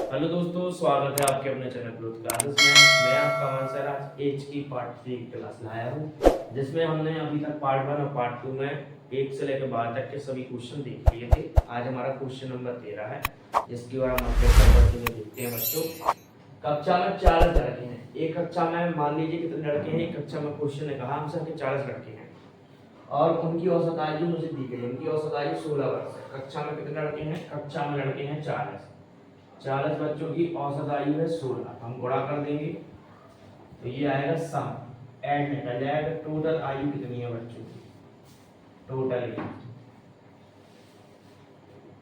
Hello दोस्तों, स्वागत है आपके अपने चैनल ग्रोथ क्लासेस में। मैं आपका मानसर आज एच की पार्ट 3 क्लास लाया हूँ, जिसमें हमने अभी तक पार्ट 1 और पार्ट 2 में 1 से लेकर 12 तक के सभी क्वेश्चन देख लिए थे। आज हमारा क्वेश्चन नंबर 13 है, जिसकी ओर हम अपने देखते हैं। बच्चों, कक्षा में 40 लड़के हैं। एक कक्षा में मान लीजिए कितने लड़के हैं। एक कक्षा में क्वेश्चन ने कहा हमसे कि 40 लड़के हैं और उनकी औसत आयु मुझे दी गई। उनकी औसत आयु 16 वर्ष है। कक्षा में कितने लड़के हैं? कक्षा में लड़के हैं 40 बच्चों की औसत आयु है 16। हम गुणा कर देंगे तो ये आएगा सम। ऐड निकल जाएगा। टोटल आयु कितनी है बच्चों की? टोटल एज,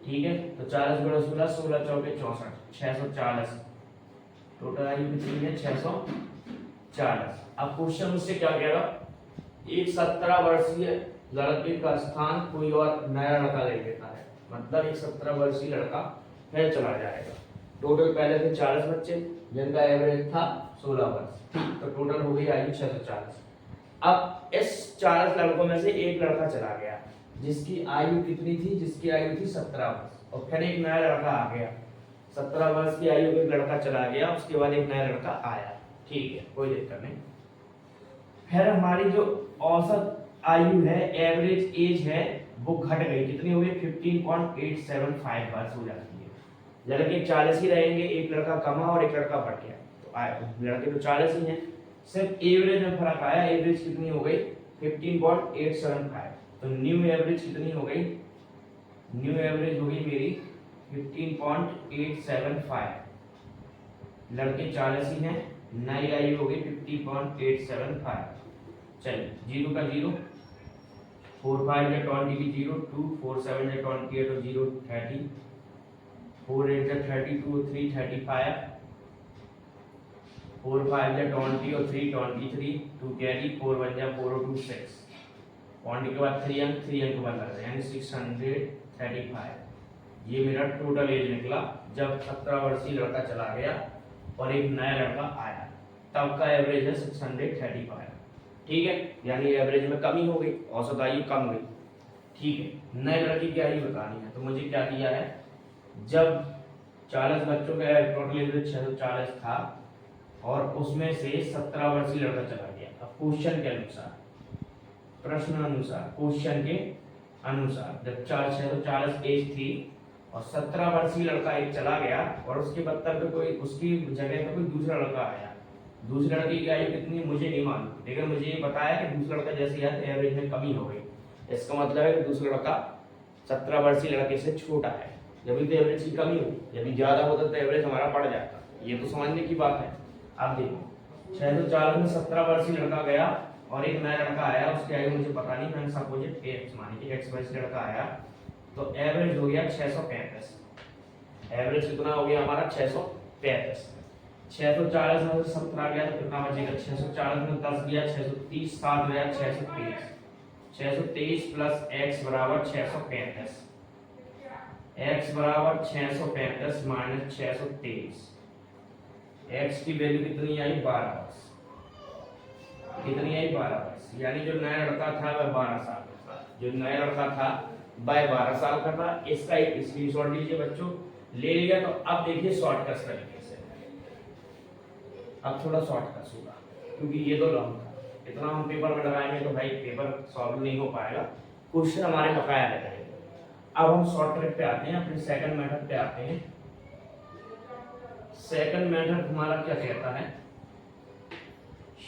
ठीक है। तो 40 गुणा 16, 16 चौके 64, 640। टोटल आयु कितनी है? 640। अब क्वेश्चन मुझसे क्या कह रहा? एक 17 वर्षीय लड़के का स्थान कोई और नया लड़का ले लेता है। मतलब एक 17 वर्षीय लड़का फिर चला जाएगा। टोटल पहले थे 40 बच्चे, जिनका एवरेज था 16 वर्ष, ठीक। तो टोटल हो गई आयु 640। अब इस 40 लड़कों में से एक लड़का चला गया, जिसकी आयु कितनी थी? जिसकी आयु थी 17 वर्ष। और फिर एक नया लड़का आ गया। 17 वर्ष की आयु में एक लड़का चला गया, उसके बाद एक नया लड़का आया, ठीक है, कोई दिक्कत नहीं। फिर हमारी जो औसत आयु है, एवरेज एज है, वो घट गई। कितनी हो गई? 15.875 वर्ष हो जाती है। लड़के 40 ही रहेंगे, एक लड़का कमा और एक लड़का बढ़ गया। तो लड़के तो 40 ही हैं, सिर्फ एवरेज में फर्क आया। एवरेज कितनी हो गई? 15.875। तो न्यू एवरेज कितनी हो गई? न्यू एवरेज हो गई मेरी 15.875। लड़के 40 ही हैं, नई आयु हो गई 50.875। चलिए, 0 का 0, 4 5 या 20 की 0, 2 4 7 या 28 और 0 30, 4 8 या 32 और 3 35, 4 5 या 20 और 3 23, 2 कैरी, 4 1 या 4 और 2 6। पॉइंट के बाद 3 अंक बन रहे हैं, यानी 635। ये मेरा टोटल एज निकला जब 17 वर्षीय लड़का चला गया और एक नया लड़का आया। तब का एवरेज है 635, ठीक है। यानी एवरेज में कमी हो गई, औसत आयु कम गई, ठीक है। नए लड़के की आयु बतानी है, तो मुझे क्या दिया है? जब 40 बच्चों का टोटल एवरेज 640 था और उसमें से 17 वर्षीय लड़का चला गया। अब क्वेश्चन के अनुसार, प्रश्न अनुसार, क्वेश्चन के अनुसार, जब 640 एज थी और 17 वर्षीय लड़का एक चला गया और उसके बदतर पे कोई, उसकी जगह पे कोई दूसरा लड़का आया। दूसरे लड़के की आयु कितनी मुझे नहीं मालूम, लेकिन मुझे ये बताया कि दूसरा लड़का जैसे आया तो एवरेज में कमी हो गई। इसका मतलब है कि दूसरा लड़का 17 वर्षीय लड़के से छोटा है, जब तो एवरेज की कमी हुई। यदि ज्यादा होता तो एवरेज हमारा बढ़ जाता। ये तो समझने की बात है। अब देखो, 640 में 17 वर्षीय लड़का गया और एक नया लड़का आया, उसकी आयु मुझे पता नहीं, मैंने सपोजिट एक्स मानी कि एक्स वर्षीय लड़का आया, तो एवरेज हो गया 635। एवरेज कितना हो गया हमारा? 635। 640 में से 17 गया तो कितना बचेगा? 640 में 10 गया, 630, 7 गया, 623। 623 प्लस x बराबर 635। x बराबर 635 माइनस 623। x की वैल्यू कितनी आई? 12 वर्ष। कितनी आई? 12 वर्ष। यानी जो नया लड़का था वह 12 साल का था। जो नया लड़का था वह 12 साल का था। इसका एक स्क्रीनशॉट लीजिए बच्चों। ले लिया तो अब देखिए शॉर्टकट तरीके से। अब थोड़ा शॉर्टकट होगा क्योंकि ये तो लॉन्ग था, इतना हम पेपर में लगाएंगे तो भाई पेपर सॉल्व नहीं हो पाएगा, क्वेश्चन हमारे बकाया रह जाएंगे। अब हम शॉर्टकट पे आते हैं, अपने सेकंड मेथड पे आते हैं। सेकंड मेथड हमारा क्या कहता है?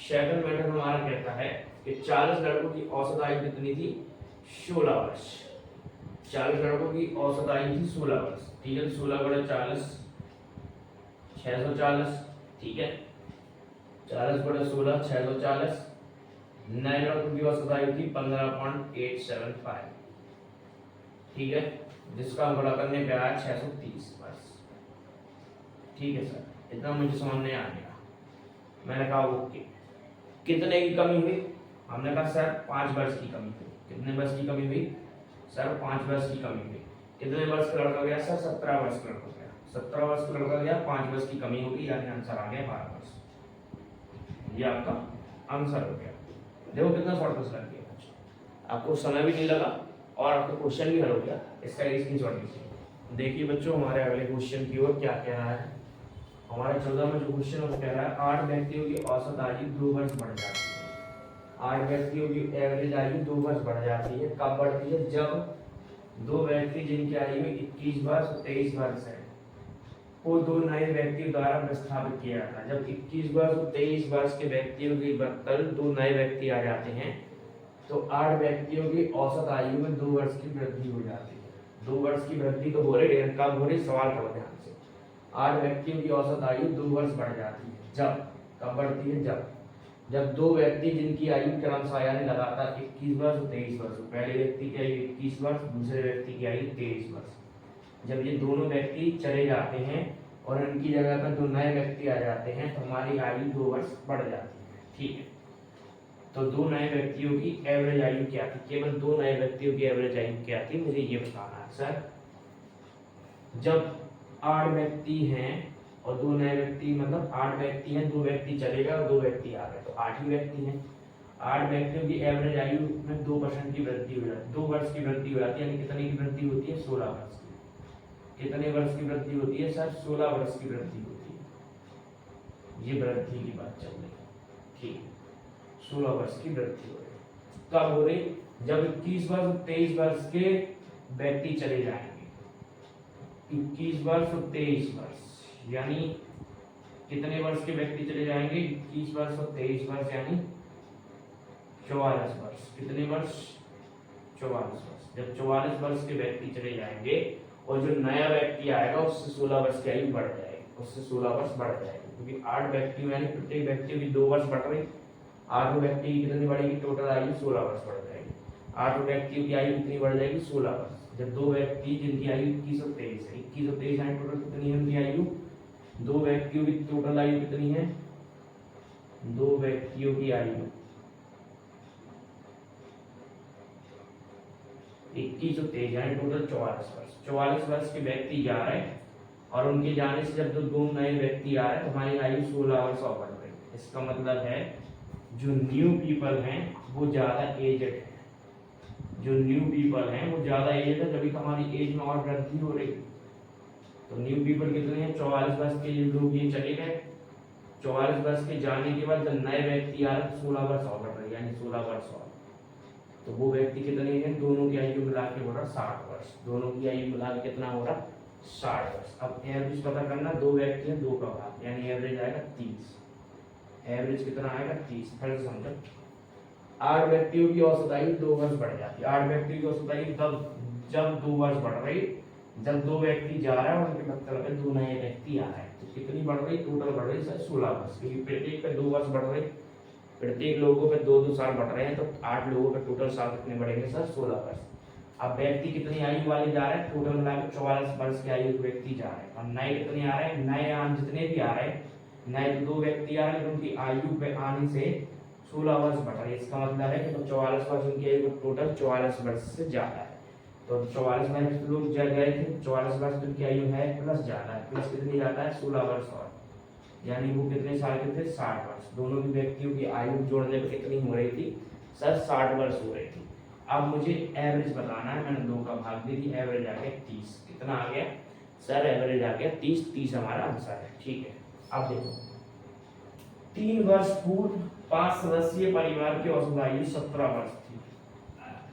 सेकंड मेथड हमारा कहता है कि 40 लड़कों की औसत आयु कितनी थी? 16 वर्ष। 40 लड़कों की औसत आयु थी 16 वर्ष, ठीक है। 16 गुणा 40, 640, ठीक है। 40 गुणा 16, 640। नए लड़कों की औसत आयु थी 15.875, ठीक है, जिसका गुणा करने पे आया 630 वर्ष, ठीक है सर। इतना मुझे समझ नहीं आ गया। मैंने कहा ओके। कितने की कमी हुई? हमने कहा सर 5 वर्ष की कमी हुई। कितने वर्ष की कमी हुई सर? 5 वर्ष की कमी हुई। कितने वर्ष का लड़का गया सर? 17 वर्ष का लड़का गया। 17 वर्ष का लड़का गया, 5 वर्ष की कमी होगी, यानी आंसर आ गया 12 वर्ष। ये आपका आंसर हो गया। देखो कितना शॉर्टकट लग गया बच्चों, आपको समय भी नहीं लगा और आपका क्वेश्चन भी हल हो गया। इसका स्क्रीनशॉट लीजिए। देखिए बच्चों, हमारे अगले क्वेश्चन की ओर क्या कह रहा है। हमारा 14 में जो क्वेश्चन वो कह रहा है 8 व्यक्तियों की औसत आयु 2 वर्ष बढ़ जाती है। 8 व्यक्तियों की एवरेज आयु 2 वर्ष बढ़ जाती है। कब बढ़ती है? जब दो व्यक्ति जिनकी आयु 21 वर्ष और 23 वर्ष है वो दो नए व्यक्तियों द्वारा प्रस्थापित किया जाता है। जब 21 वर्ष और 23 वर्ष के व्यक्तियों की बदले दो नए व्यक्ति आ जाते हैं तो 8 व्यक्तियों की औसत आयु में 2 वर्ष की वृद्धि हो जाती है। 2 वर्ष की वृद्धि तो हो रही है, कब हो रही? सवाल पढ़ो ध्यान से। 8 व्यक्तियों की औसत आयु 2 वर्ष बढ़ जाती है। जब कब बढ़ती है? जब दो व्यक्ति जिनकी आयु क्रमशः यानी लगातार 21 वर्ष और 23 वर्ष, पहले व्यक्ति की आयु 21 वर्ष, दूसरे व्यक्ति की आयु 23 वर्ष, जब ये दोनों व्यक्ति चले जाते हैं और उनकी जगह पर दो नए व्यक्ति आ जाते हैं तो हमारी आयु 2 वर्ष बढ़ जाती है। ठीक है, तो दो नए व्यक्तियों की एवरेज आयु क्या थी? केवल दो नए व्यक्तियों की एवरेज आयु क्या थी, मुझे ये बताना है सर। जब 8 व्यक्ति हैं और दो नए व्यक्ति, मतलब 8 व्यक्ति हैं, 2 व्यक्ति चले गए और 2 व्यक्ति आ गए तो 8 ही व्यक्ति हैं। 8 व्यक्तियों की एवरेज आयु में 2% की वृद्धि हो जाती है, 2 वर्ष की वृद्धि हो जाती है। यानी कितने की वृद्धि होती है? 16 वर्ष की। कितने वर्ष की वृद्धि होती है सर? 16 वर्ष की वृद्धि होती है। ये वृद्धि की बात चल रही है। ठीक, 16 वर्ष की वृद्धि हो रही। कब हो रही? जब 21 वर्ष और 23 वर्ष के व्यक्ति चले जाएंगे। 21 वर्ष और 23 वर्ष यानी कितने वर्ष के व्यक्ति चले जाएंगे? 21 वर्ष और 23 वर्ष यानी 44 वर्ष। कितने वर्ष? 44 वर्ष। जब 44 वर्ष के व्यक्ति चले जाएंगे और जो नया व्यक्ति आएगा उससे 16 वर्ष की आयु बढ़ जाएगी, उससे 16 वर्ष बढ़ जाएगी, क्योंकि 8 व्यक्ति यानी प्रत्येक व्यक्ति की 2 वर्ष बढ़ रही। 8 व्यक्ति की कितनी बढ़ेगी? टोटल आयु 16 वर्ष बढ़ जाएगी। 8 व्यक्तियों की आयु कितनी बढ़ जाएगी? 16 वर्ष। जब दो व्यक्ति जिनकी आयु 21 और 23 है, 21 और 23 यानी टोटल कितनी है उनकी आयु? दो व्यक्तियों की टोटल आयु कितनी है? दो व्यक्तियों की आयु 21 और 23 यानी टोटल 44 वर्ष। 44 वर्ष के व्यक्ति जा रहे हैं और उनके जाने से जब दो नए व्यक्ति आ रहे हैं तो हमारी आयु 16 वर्ष और बढ़ रही है। इसका मतलब है जो न्यू पीपल हैं वो ज्यादा एजेड है। जो न्यू पीपल हैं वो ज्यादा एजेड है, तभी तो हमारी एज में और वृद्धि हो रही है। तो न्यू पीपल कितने हैं? 44 वर्ष के लोग ये चले गए। 44 वर्ष के जाने के बाद जब नए व्यक्ति आ रहे 16 वर्ष और बढ़ रहे यानी 16 वर्ष और, तो वो व्यक्ति कितने हैं? दोनों की आयु मिला के हो रहा 60 वर्ष। दोनों की आयु मिला के कितना हो रहा? 60 वर्ष। अब एवरेज पता करना, दो व्यक्ति हैं, 2 का भाग यानी एवरेज आएगा 30। एवरेज कितना आएगा? 30। फिर समझो, 8 व्यक्तियों की औसत आयु 2 वर्ष बढ़ जाती है। 8 व्यक्तियों की औसत आयु तब जब 2 वर्ष बढ़ रही, जब 2 व्यक्ति जा रहा है और उनके मतलब है 2 नए व्यक्ति आ रहे हैं तो कितनी बढ़ रही? टोटल बढ़ रही सर 16 वर्ष, क्योंकि प्रत्येक पे 2 वर्ष बढ़ रही, प्रत्येक लोगों पे 2-2 साल बढ़ रहे हैं तो 8 लोगों पे टोटल साल कितने बढ़ेंगे सर? 16 वर्ष। अब व्यक्ति कितनी आयु वाले जा रहे हैं? टोटल मिलाकर 44 वर्ष के आयु के व्यक्ति जा रहे हैं। और नए कितने आ रहे हैं? नए जितने भी आ रहे हैं, नए तो 2 व्यक्ति आ रहे हैं, उनकी आयु पे आने से 16 वर्ष बढ़ रही है। इसका मतलब है कि तो 44 वर्ष उनकी आयु टोटल 44 वर्ष से ज्यादा है। तो 44 वर्ष लोग जग गए थे, 44 वर्ष उनकी आयु है प्लस ज्यादा है, प्लस कितनी ज्यादा है? 16 वर्ष और, यानी वो कितने साल के थे? 60 वर्ष। दोनों भी व्यक्तियों की आयु जोड़ने पर कितनी हो रही थी सर? 60 वर्ष हो रही थी। अब मुझे एवरेज बताना है, मैंने 2 का भाग दे दी, एवरेज आ गया 30। कितना आ गया सर? एवरेज आ गया 30। 30 हमारा आंसर है। ठीक है, अब देखो 3 वर्ष पूर्व 5 सदस्यीय परिवार की औसत आयु 17 वर्ष थी।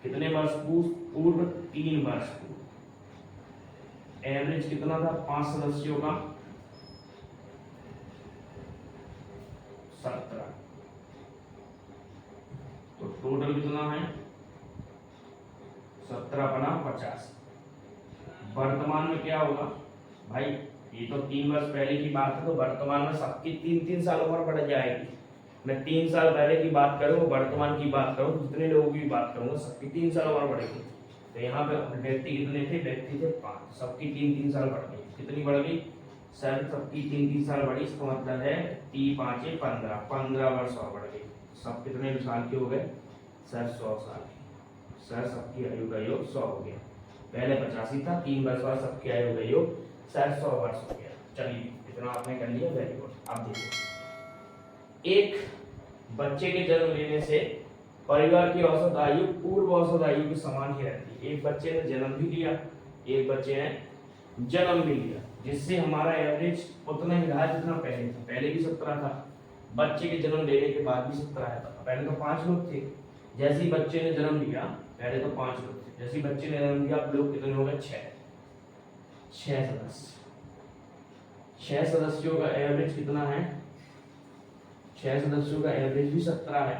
कितने वर्ष पूर्व? 3 वर्ष पूर्व। एवरेज कितना था 5 सदस्यों का? 17। तो टोटल कितना है? 17 बना 50। वर्तमान में क्या होगा भाई? ये तो 3 वर्ष पहले की बात है, तो वर्तमान में सबकी 3-3 साल उम्र बढ़ जाएगी। मैं 3 साल पहले की बात करूँ, वर्तमान की बात करूँ, जितने लोगों की बात करूँगा सबकी 3 साल उम्र बढ़ेगी। तो यहाँ पे व्यक्ति कितने थे? व्यक्ति थे 5, सबकी 3-3 साल बढ़ गई। कितनी बढ़ गई सर? सबकी 3-3 साल बढ़ी। इसका मतलब है 3 5 15, 15 वर्ष और बढ़ गई। सब कितने साल के हो गए सर? 100 साल के। सर सबकी आयु का योग 100 हो गया। पहले 85 था, 3 वर्ष बाद सबकी आयु का योग सर 100 वर्ष हो गया। चलिए इतना आपने कर लिया, वेरी गुड। अब देखो, एक बच्चे के जन्म लेने से परिवार की औसत आयु पूर्व औसत आयु के समान ही रहती है। एक बच्चे ने जन्म भी लिया, एक बच्चे ने जन्म भी लिया, जिससे हमारा एवरेज उतना ही रहा जितना पहले था। पहले भी 17 था, बच्चे के जन्म लेने के बाद भी 17 आया था। पहले तो 5 लोग थे, जैसे ही बच्चे ने जन्म लिया, पहले तो 5 लोग थे, जैसे ही बच्चे ने जन्म लिया अब लोग कितने हो गए? 6 सदस्य। 6 सदस्यों का एवरेज कितना है? 6 सदस्यों का एवरेज भी 17 है,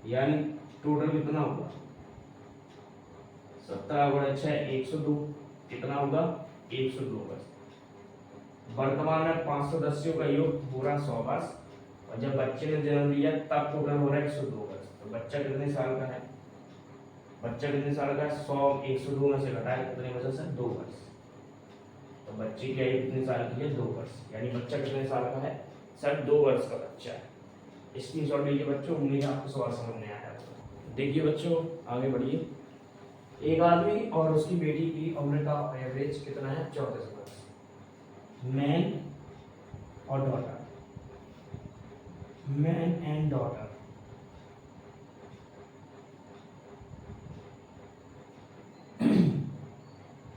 यानी टोटल कितना होगा? 17 गुणा 6 102, कितना होगा? 102 वर्ष। वर्तमान में 5 सदस्यों का योग हो रहा 100 वर्ष, और जब बच्चे ने जन्म लिया तब टोटल हो रहा है 102 वर्ष। तो बच्चा कितने साल का है? बच्चा कितने साल का है? 100 102 में से घटाए कितने वजह से? 2 वर्ष। तो बच्चे की आयु कितने साल की है? 2 वर्ष। यानी बच्चा कितने साल का है? सर 2 वर्ष का बच्चा है। स्क्रीनशॉट लीजिए बच्चों, उम्मीद है आपको सवाल समझ में आया होगा। देखिए बच्चों आगे बढ़िए। एक आदमी और उसकी बेटी की उम्र का एवरेज कितना है? 34 वर्ष। मैन और daughter, man and daughter,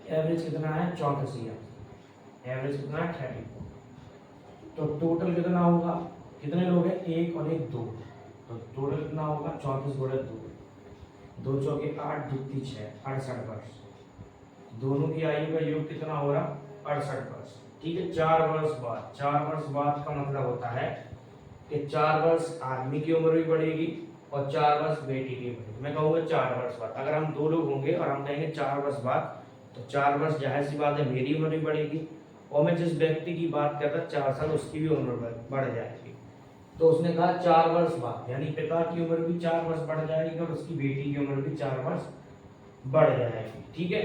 average कितना है? 34 ईयर। एवरेज कितना है? 34। तो टोटल कितना होगा? कितने लोग हैं? 1 और 1 2। तो टोटल कितना होगा? 34 गुणा 2, 2 चौके 8, 2 3 6, 68 वर्ष। दोनों की आयु का योग कितना हो रहा? 68 वर्ष। ठीक है, 4 वर्ष बाद। 4 वर्ष बाद का मतलब होता है कि 4 वर्ष आदमी की उम्र भी बढ़ेगी और 4 वर्ष बेटी की बढ़ेगी। मैं कहूँगा 4 वर्ष बाद। अगर हम 2 लोग होंगे और हम कहेंगे 4 वर्ष बाद, तो 4 वर्ष जाहिर सी बात है मेरी उम्र भी बढ़ेगी, और मैं जिस व्यक्ति की बात कर रहा 4 साल, उसकी भी उम्र बढ़ जाएगी। तो उसने कहा 4 वर्ष बाद, यानी पिता की उम्र भी 4 वर्ष बढ़ जाएगी और उसकी बेटी की उम्र भी 4 वर्ष बढ़ जाएगी। ठीक है,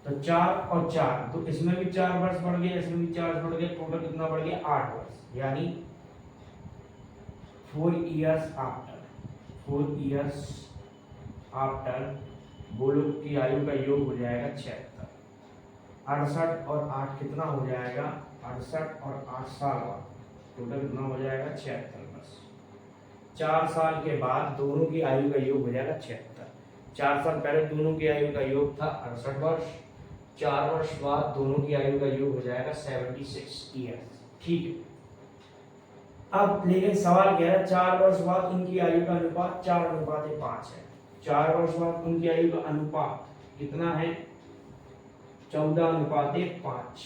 तो 4 और 4, तो इसमें भी 4 वर्ष बढ़ गए, इसमें भी 4 बढ़ गए, टोटल कितना बढ़ गया? 8 वर्ष। यानी 4 इयर्स आफ्टर, 4 इयर्स आफ्टर वो लोग की आयु का योग हो जाएगा 76। 68 और 8 कितना हो जाएगा? 68 और 8 साल बाद टोटल कितना हो जाएगा? 76 वर्ष। 4 साल के बाद दोनों की आयु का योग हो जाएगा 76। 4 साल पहले दोनों की आयु का योग था 68 वर्ष, 4 वर्ष बाद दोनों की आयु का योग हो जाएगा 76 ईयर्स। ठीक है, अब लेकिन सवाल क्या है? 4 वर्ष बाद उनकी आयु का अनुपात 4:5 है। 4 वर्ष बाद उनकी आयु का अनुपात कितना है? 14:5।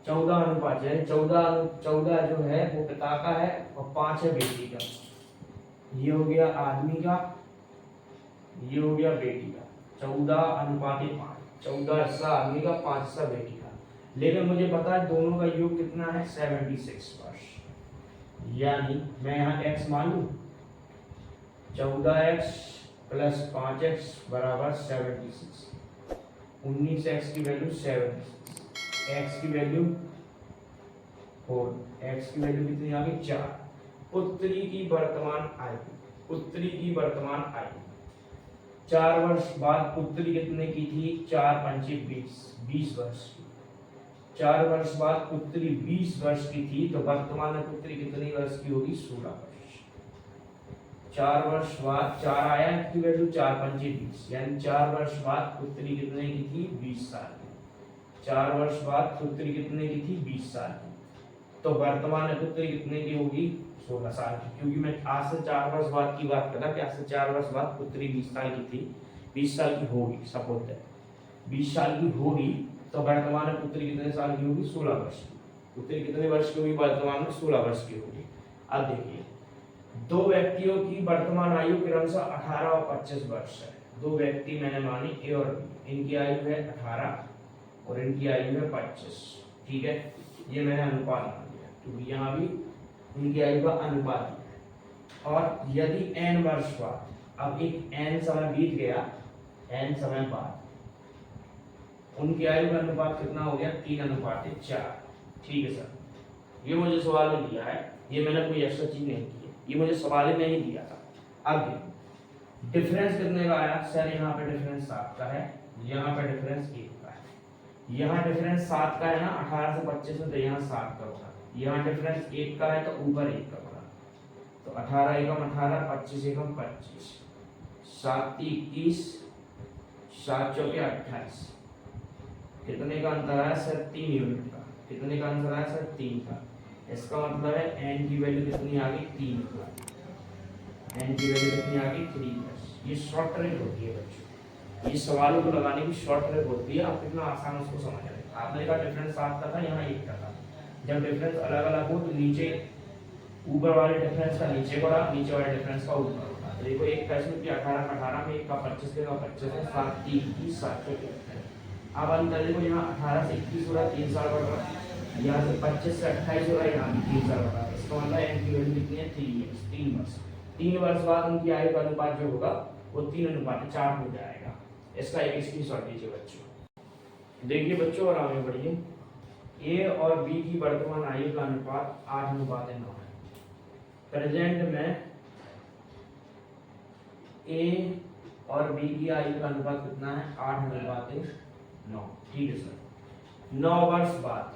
14 अनुपात है, 14 जो है वो पिता का है और 5 है बेटी का। ये हो गया आदमी का, ये हो गया बेटी का। 14:5, 14 हिस्सा आदमी का, 5 हिस्सा बेटी का। लेकिन मुझे पता है दोनों का योग कितना है? 76 वर्ष। यानी मैं यहाँ x मान लूं, 14x प्लस 5x बराबर 76। 19x की वैल्यू 76, x की वैल्यू 4, x की वैल्यू कितनी आ गई? 4। पुत्री की वर्तमान आयु, पुत्री की वर्तमान आयु 4 वर्ष बाद पुत्री कितने की थी? 4 पंचे 20 वर्ष की। 4 वर्ष बाद पुत्री 20 वर्ष की थी, तो वर्तमान में पुत्री कितनी वर्ष की होगी? 16 वर्ष। 4 वर्ष बाद 4 आया की वैल्यू 4 पंचे 20, यानी 4 वर्ष बाद पुत्री कितने की थी? 20 साल की। 4 वर्ष बाद पुत्री कितने की थी? 20 साल की। तो वर्तमान में पुत्री कितने की होगी? 16 साल की, क्योंकि मैं आज से 4 वर्ष बाद की बात कर रहा कि आज से 4 वर्ष बाद पुत्री 20 साल की थी, 20 साल की होगी, सपोज है 20 साल की होगी, तो वर्तमान में पुत्री कितने साल की होगी? 16 वर्ष की। पुत्री कितने वर्ष की होगी? वर्तमान में 16 वर्ष की होगी। अब देखिए, दो व्यक्तियों की वर्तमान आयु क्रमशः 18 और 25 वर्ष है। दो व्यक्ति मैंने मानी ए और बी, इनकी आयु है 18 और इनकी आयु है 25। ठीक है, ये मैंने अनुपात मान लिया क्योंकि यहाँ भी इनकी आयु का अनुपात है। और यदि n वर्ष बाद, अब एक n समय बीत गया, n समय बाद उनकी आयु का अनुपात कितना हो गया? 3:4। ठीक है सर, ये मुझे सवाल में दिया है, ये मैंने कोई एक्स्ट्रा चीज नहीं की है, ये मुझे सवाल में ही दिया था। अब डिफरेंस कितने का आया? सर यहाँ पे डिफरेंस 7 का है, यहाँ पे डिफरेंस 1 का है। यहाँ डिफरेंस 7 का है ना, 18 से 25 में, तो यहाँ 7 का होगा। यहाँ डिफरेंस 1 का है तो ऊपर 1 का होगा। तो 18 एकम 18, 25 एकम 25, 7 21, 7 चौके 28। कितने का अंतर है सर? 3 यूनिट का। कितने का आंसर आया सर 3 का। इसका मतलब है n की वैल्यू कितनी आ गई 3 का, n की वैल्यू कितनी आ गई 3। ये शॉर्ट ट्रिक होती है बच्चों, ये सवालों को लगाने की शॉर्ट ट्रिक होती है। आप कितना आसान उसको समझ रहे हैं। आपने देखा डिफरेंस 7 का था, यहाँ 1 का था। जब डिफरेंस अलग अलग हो तो नीचे ऊपर वाले डिफरेंस का नीचे बड़ा, नीचे वाले डिफरेंस का ऊपर बड़ा। तो देखो एक का इसमें 18 का 18 में, एक का 25 का 25 है, 7 3 21 7 है। अब अंतर देखो यहाँ 18 से 21 हो रहा, 3 साल बढ़ रहा है। यहाँ से 25 से 28 हो रहा है, यहाँ भी 3 साल बढ़ रहा है। इसका मतलब n की वैल्यू कितनी है 3 इयर्स, 3 वर्ष। 3 वर्ष बाद उनकी आयु का अनुपात जो होगा वो 3:4 हो जाएगा। इसका एक स्क्रीनशॉट लीजिए बच्चों। देखिए बच्चों और आगे बढ़िए। ए और बी की वर्तमान आयु का अनुपात 8:9 है। प्रेजेंट में ए और बी की आयु का अनुपात कितना है 8:9। ठीक है सर। 9 वर्ष बाद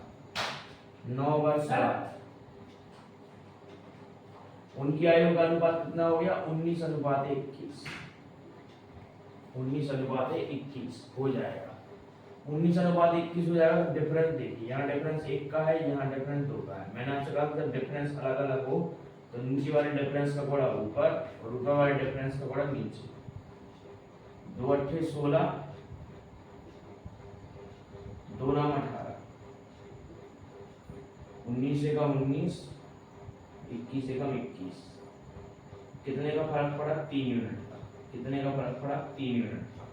उनकी आयु का अनुपात कितना हो गया 19:21। 19:21 हो जाएगा। 19:21 हो जाएगा। तो डिफरेंस देखिए, यहाँ डिफरेंस 1 का है, यहाँ डिफरेंस 2 का है। मैंने आपसे कहा जब डिफरेंस अलग अलग हो तो नीचे वाले डिफरेंस का गुणा ऊपर और ऊपर वाले डिफरेंस का गुणा नीचे। 2 8 16, 2 9 18, 19 से कम 19, 21 से कम 21। कितने का फर्क पड़ा 3 यूनिट का। कितने का फर्क पड़ा 3 यूनिट का।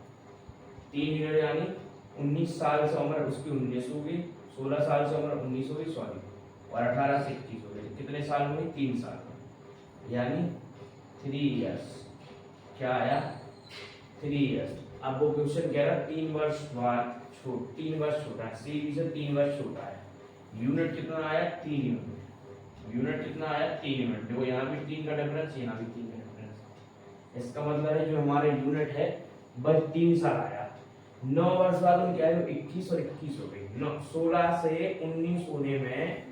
3 यूनिट यानी 19 साल से उम्र उसकी 19 हो गई, 16 साल से उम्र 19 हो गई सॉरी, और 18 से 21 हो गई। कितने साल में 3 साल में, यानी 3 इयर्स। क्या आया 3 इयर्स। अब वो क्वेश्चन कह रहा 3 वर्ष बाद 3 वर्ष छोटा है, सी बी से 3 वर्ष छोटा है। यूनिट कितना आया 3 यूनिट। यूनिट कितना आया 3 यूनिट। देखो यहाँ भी 3 का डिफरेंस, यहाँ भी 3 का डिफरेंस। इसका मतलब है जो हमारे यूनिट है बस 3 साल आया। 9 वर्ष बाद उनकी आयु 21 और 21 हो गई। 16 से 19 होने में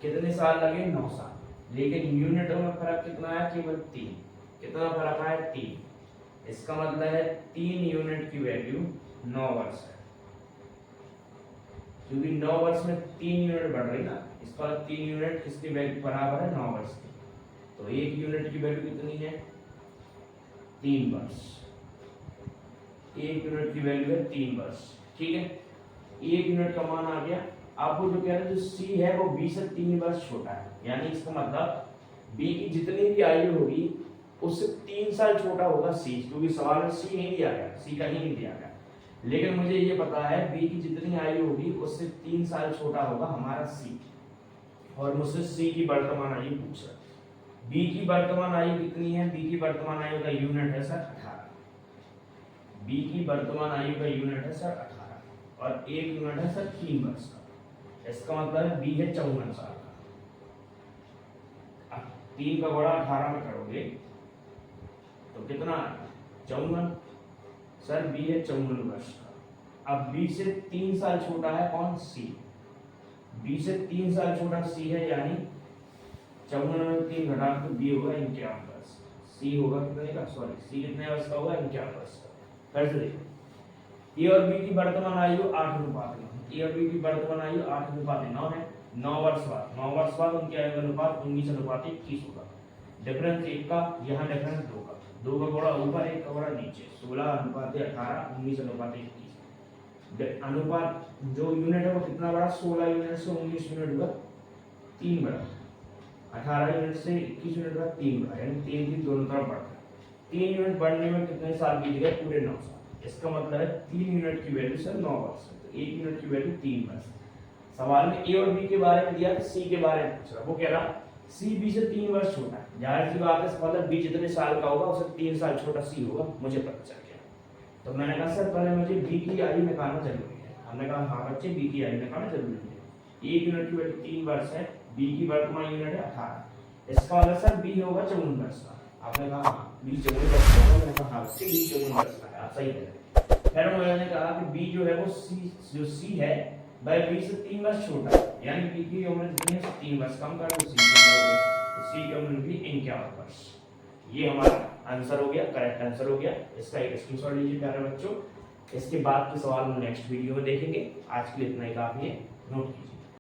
कितने साल लगे 9 साल। लेकिन यूनिटों में फर्क कितना आया केवल 3। कितना फर्क आया 3। इसका मतलब है 3 यूनिट की वैल्यू 9 वर्ष है, क्योंकि 9 वर्ष में 3 यूनिट बढ़ रही ना। इसका 3 यूनिट किसकी वैल्यू बराबर है 9 वर्ष की। तो 1 यूनिट की वैल्यू कितनी है 3 वर्ष। 1 यूनिट की वैल्यू है 3 वर्ष। ठीक है, 1 यूनिट का मान आ गया। आपको जो कह रहे हैं जो सी है वो बी से 3 वर्ष छोटा है, यानी इसका मतलब बी की जितनी भी आयु होगी उससे 3 साल छोटा होगा सी, क्योंकि सवाल में सी नहीं दिया गया, सी कहीं नहीं दिया गया। लेकिन मुझे ये पता है बी की जितनी आयु होगी उससे 3 साल छोटा होगा हमारा सी, और मुझसे सी की वर्तमान आयु पूछ रहा है। बी की वर्तमान आयु कितनी है, बी की वर्तमान आयु का यूनिट है सर 18। बी की वर्तमान आयु का यूनिट है सर 18 और 1 यूनिट है सर 3 वर्ष का। इसका मतलब है बी है 54 साल का। अब 3 का बड़ा 18 में करोगे तो कितना 54 सर, बी है 54 वर्ष का। अब बी से 3 साल छोटा है कौन सी। बी से 3 साल छोटा सी है, यानी 54 में 3 घटा तो बी होगा 51 वर्ष। सी होगा कितने का सॉरी सी कितने वर्ष का होगा 51 वर्ष का। फिर से देखो ए और बी की वर्तमान आयु 8:9। ए और बी की वर्तमान आयु 8:9 है। 9 वर्ष बाद उनकी आयु का अनुपात 19:21 होगा। डिफरेंस 1 का, यहाँ डिफरेंस 2 का। 2 का गुणा ऊपर 1 का गुणा नीचे। 16:18 19:21। अनुपात जो यूनिट है वो कितना बड़ा 16 यूनिट से 19 यूनिट हुआ 3 बड़ा। 18 यूनिट से 21 यूनिट का 3 बड़ा, यानी 3 दोनों तरफ बढ़ता है। 3 यूनिट बढ़ने में कितने साल बीत गए पूरे 9 साल। इसका मतलब है 3 यूनिट की वैल्यू सर 9 वर्ष है, तो 1 यूनिट की वैल्यू 3 वर्ष। सवाल में ए और बी के बारे में दिया, सी के बारे में पूछ रहा। वो कह रहा सी बी से 3 वर्ष छोटा है। जाहिर सी बात है, मतलब बी जितने साल का होगा उससे 3 साल छोटा सी होगा, मुझे पता चल गया। तो मैंने कहा सर पहले मुझे बी की आयु निकालना जरूरी है। हमने कहा हाँ बच्चे बी की आयु निकालना जरूरी है। 1 यूनिट की वैल्यू 3 वर्ष है, बी की वर्तमान यूनिट है 18। इसका मतलब सर बी होगा 54 वर्ष का। आपने कहा हाँ बी 54 वर्ष का। मैंने कहा हाँ बच्चे बी 54 वर्ष का है, आप सही कह। फिर मैंने कहा कि बी जो है वो सी है वह बी से 3 वर्ष छोटा है, यानी बी की उम्र कितनी है 3 वर्ष कम कर तो सी की उम्र भी 51 वर्ष। ये हमारा आंसर हो गया, करेक्ट आंसर हो गया। इसका एक स्क्रीनशॉट लीजिए प्यारे बच्चों। इसके बाद के सवाल हम नेक्स्ट वीडियो में देखेंगे। आज के लिए इतना ही काफी है, नोट कीजिए।